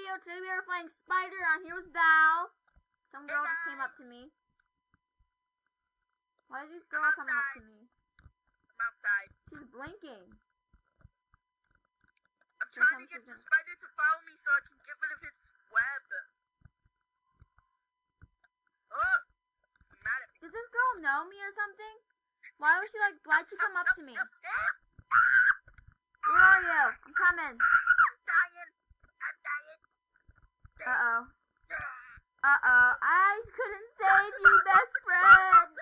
video. Today we are playing Spider. I'm here with Val. Some girl just came up to me. Why is this girl coming up to me? I'm outside. She's blinking. I'm trying to get the spider to follow me so I can get rid of its web. Oh, she's mad at me. Does this girl know me or something? Why would she why'd she come up to me? Where are you? I'm coming. I'm dying. Uh-oh. Uh-oh. I couldn't save you, best friend.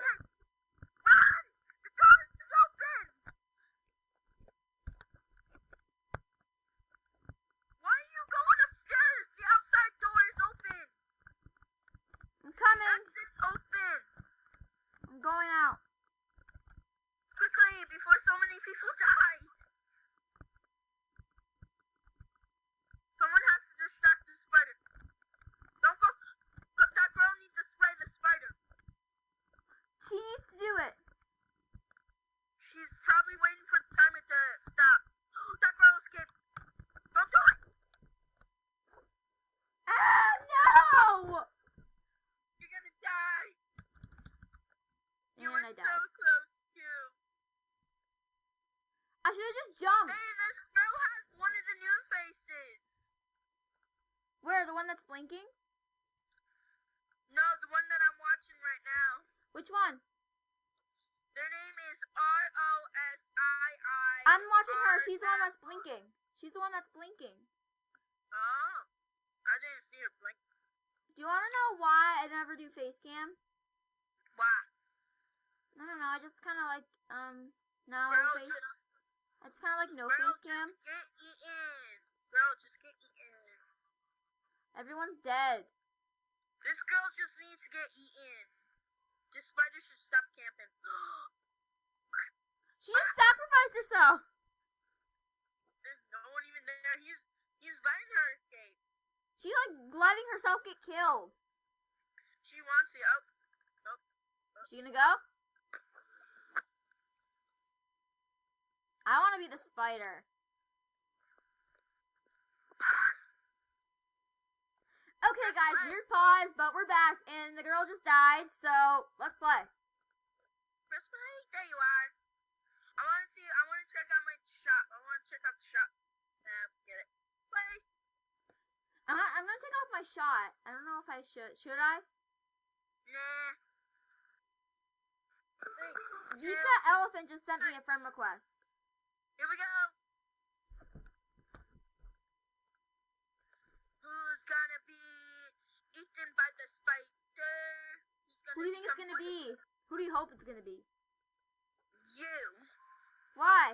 Run! The door is open! Why are you going upstairs? The outside door is open. I'm coming. The exit's open. I'm going out. Quickly, before so many people die. Someone has to distract the spider. Don't go. That girl needs to spray the spider. She needs to do it. She's probably waiting for the timer to stop. That girl escaped. Don't do it. Oh, no! You're gonna die. You And were I so died. close to. I should have just jumped. Hey, this girl has one of the new faces. Where? The one that's blinking? No, the one that I'm watching right now. Which one? Their name is ROSII. I'm watching her. She's the one that's blinking. She's the one that's blinking. Oh, I didn't see her blink. Do you want to know why I never do face cam? Why? I don't know. I just kind of like, no Girl, face. I just kind of like no girl, face cam. just get eaten. Girl, just get eaten. Everyone's dead. This girl just needs to get eaten. This spider should stop camping. She just sacrificed herself. There's no one even there. He's letting her escape. She letting herself get killed. She wants to. Oh. She gonna go? I want to be the spider. Okay, guys, weird pause, but we're back, and the girl just died, so let's play. Press play. There you are. I want to check out my shop. I want to check out the shop. Get it. Play. I'm gonna take off my shot. I don't know if I should. Should I? Nah. Vika Elephant just sent me a friend request. Here we go. Who's gonna be eaten by the spider? Who do you think it's gonna be? Who do you hope it's gonna be? You. Why?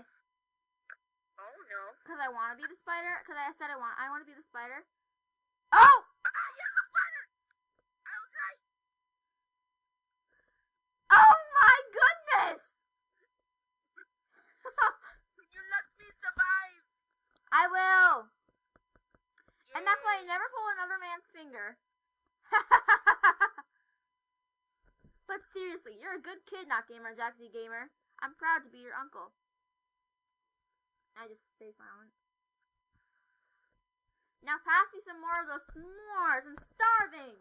Oh no. Cause I want to be the spider. Cause I said I want to be the spider. Oh! Ah, you're the spider. I was right. Oh my goodness! You let me survive. I will. Yay. And that's why I never pull another man's finger. But seriously, you're a good kid, Not Gamer Jaxie Gamer. I'm proud to be your uncle. I just stay silent. Now pass me some more of those s'mores. I'm starving.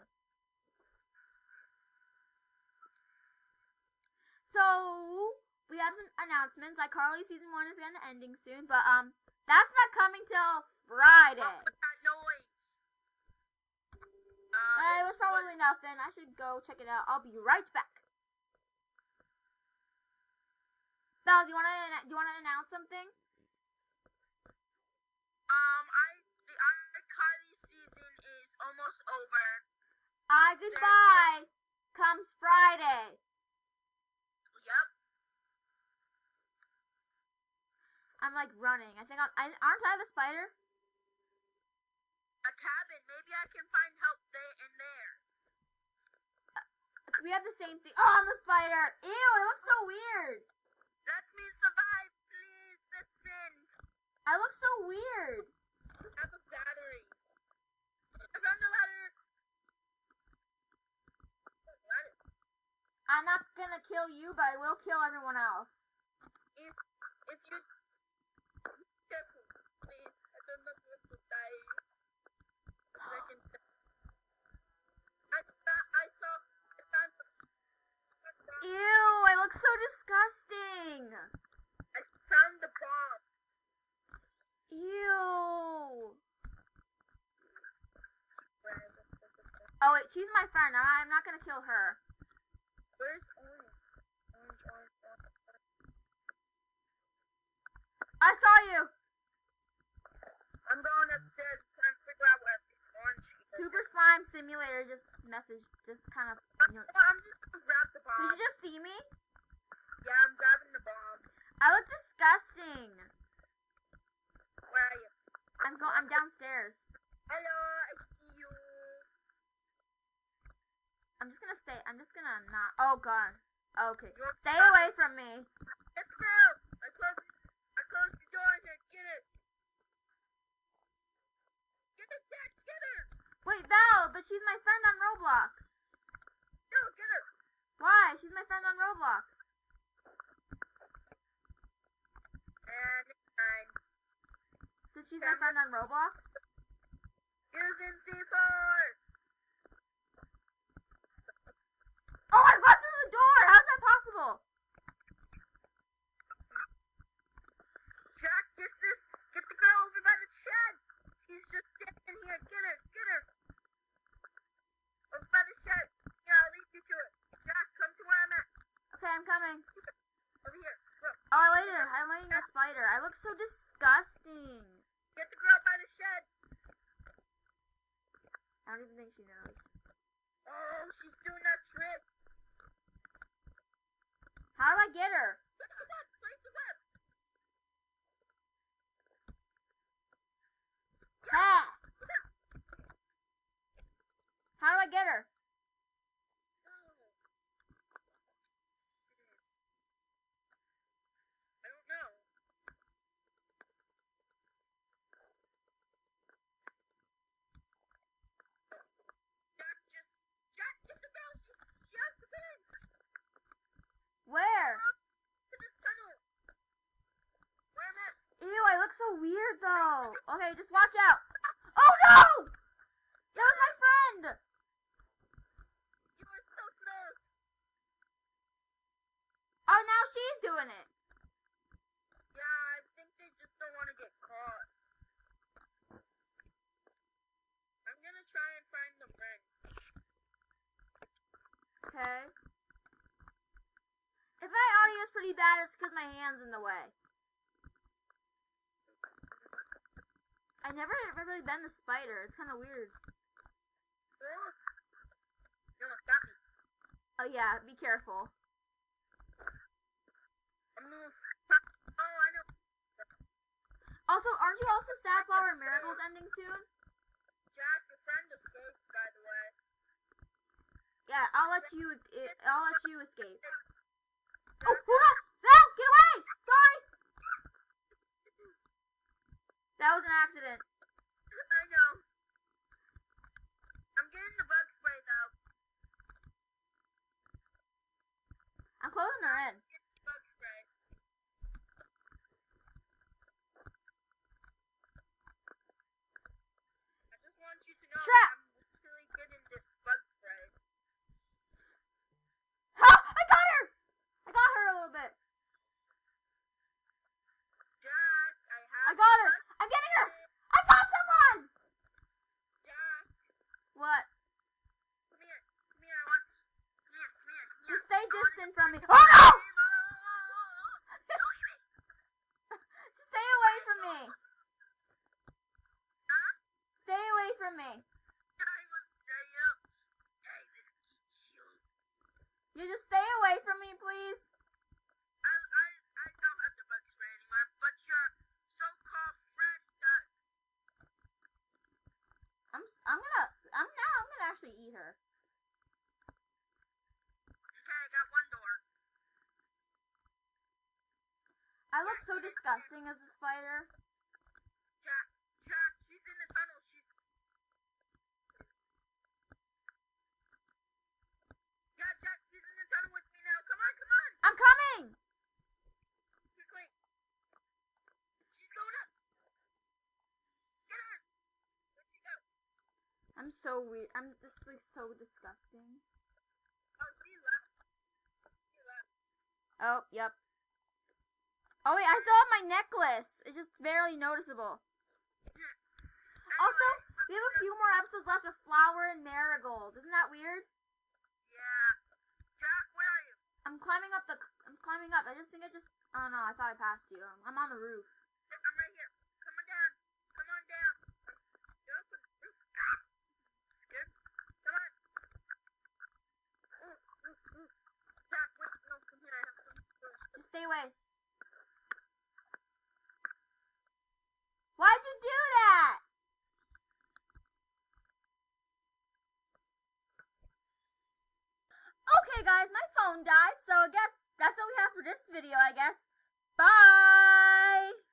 So we have some announcements. Like Carly season 1 is gonna ending soon, but that's not coming till Friday. What was that noise? It was probably nothing. I should go check it out. I'll be right back. Belle, do you wanna announce something? The iCarly season is almost over. Goodbye comes Friday. Yep. I'm like running. I think aren't I the spider? A cabin. Maybe I can find help in there. We have the same thing. Oh, I'm the spider. Ew, it looks so weird. Let me survive, please, best friend. I look so weird. I have a battery. I found the ladder. I'm not gonna kill you, but I will kill everyone else. If you careful, please. I don't know if to die. wait, she's my friend. I'm not gonna kill her. Where's Orange? Orange. I saw you. I'm going upstairs trying to figure out where this Orange is. Super Slime Simulator just kind of. You know, I'm just gonna grab the bomb. did you just see me? Yeah, I'm grabbing the bomb. I look disgusting. Where are you? I'm downstairs. Hello, I see you. I'm just gonna not. Oh god. Okay. You're Stay fine. away from me. Let's go. I closed the door here. Get it. Get it, Jack. Get her. Wait, Val, but she's my friend on Roblox. No, get her. Why? She's my friend on Roblox. And it's fine. So she's my friend on Roblox? Using C4. Oh, I got through the door! How's that possible? Jack, get the girl over by the shed. She's just standing here. Get her. Over by the shed. Yeah, I'll lead you to it. Jack, come to where I'm at. Okay, I'm coming. Over here. Look. Oh, I'm laying a spider. I look so disgusting. Get the girl by the shed. I don't even think she knows. Oh, she's doing that trick. How do I get her? Place the web. Ah! How do I get her? I don't know. Jack, get the girl. She has the bins. Where? To this tunnel. Where I'm at. Ew, I look so weird though. Okay, just watch out. Oh no! That was my friend! You were so close. Oh, now she's doing it. Yeah, I think they just don't want to get caught. I'm gonna try and find the wrench. Okay. If my audio is pretty bad, it's because my hand's in the way. I never really been the spider. It's kind of weird. Oh, you almost got me. Oh yeah, be careful. I'm gonna... Oh, I know. Also, aren't you also Safflower and Marigold's ending soon? Jack, your friend escaped, by the way. Yeah, I'll let you escape. Jack, Oh, no! No! Get away! Sorry! That was an accident. I know. I'm getting the bug spray, though. I'm closing her in. Get the bug spray. I just want you to know Trap! that I'm really good in this bug spray. Ha! I got her! I got her a little bit. Jack, I got her! I'm getting her! I got someone! Jack, What? come here. Come here, I want... Come here. Just stay distant from me. Oh no! Just stay away from me. Huh? Stay away from me. I will stay up. I will get you. You just stay away from me, please. I don't have the bug spray anymore, but your so-called friend does. I'm gonna actually eat her. Okay, I got one door. I look so disgusting as a spider. Jack, she's in the tunnel. Yeah, Jack, she's in the tunnel with me now. Come on. I'm coming! Quickly. She's going up. Get her. Where'd she go? I'm so weird. This looks so disgusting. Oh, she left. Oh, yep. Oh wait, I still have my necklace. It's just barely noticeable. Also, We have a few more episodes left of Flower and Marigold. Isn't that weird? Yeah. Jack, where are you? I'm climbing up. I just think oh no, I thought I passed you. I'm on the roof. I'm right here. Come on down. Come on down. Get up on the roof. Ah! Scared? Come on. Ooh. Jack, wait. No, come here. I have some first. Just stay away. Why'd you do that? Okay, guys, my phone died, so I guess that's all we have for this video, I guess. Bye!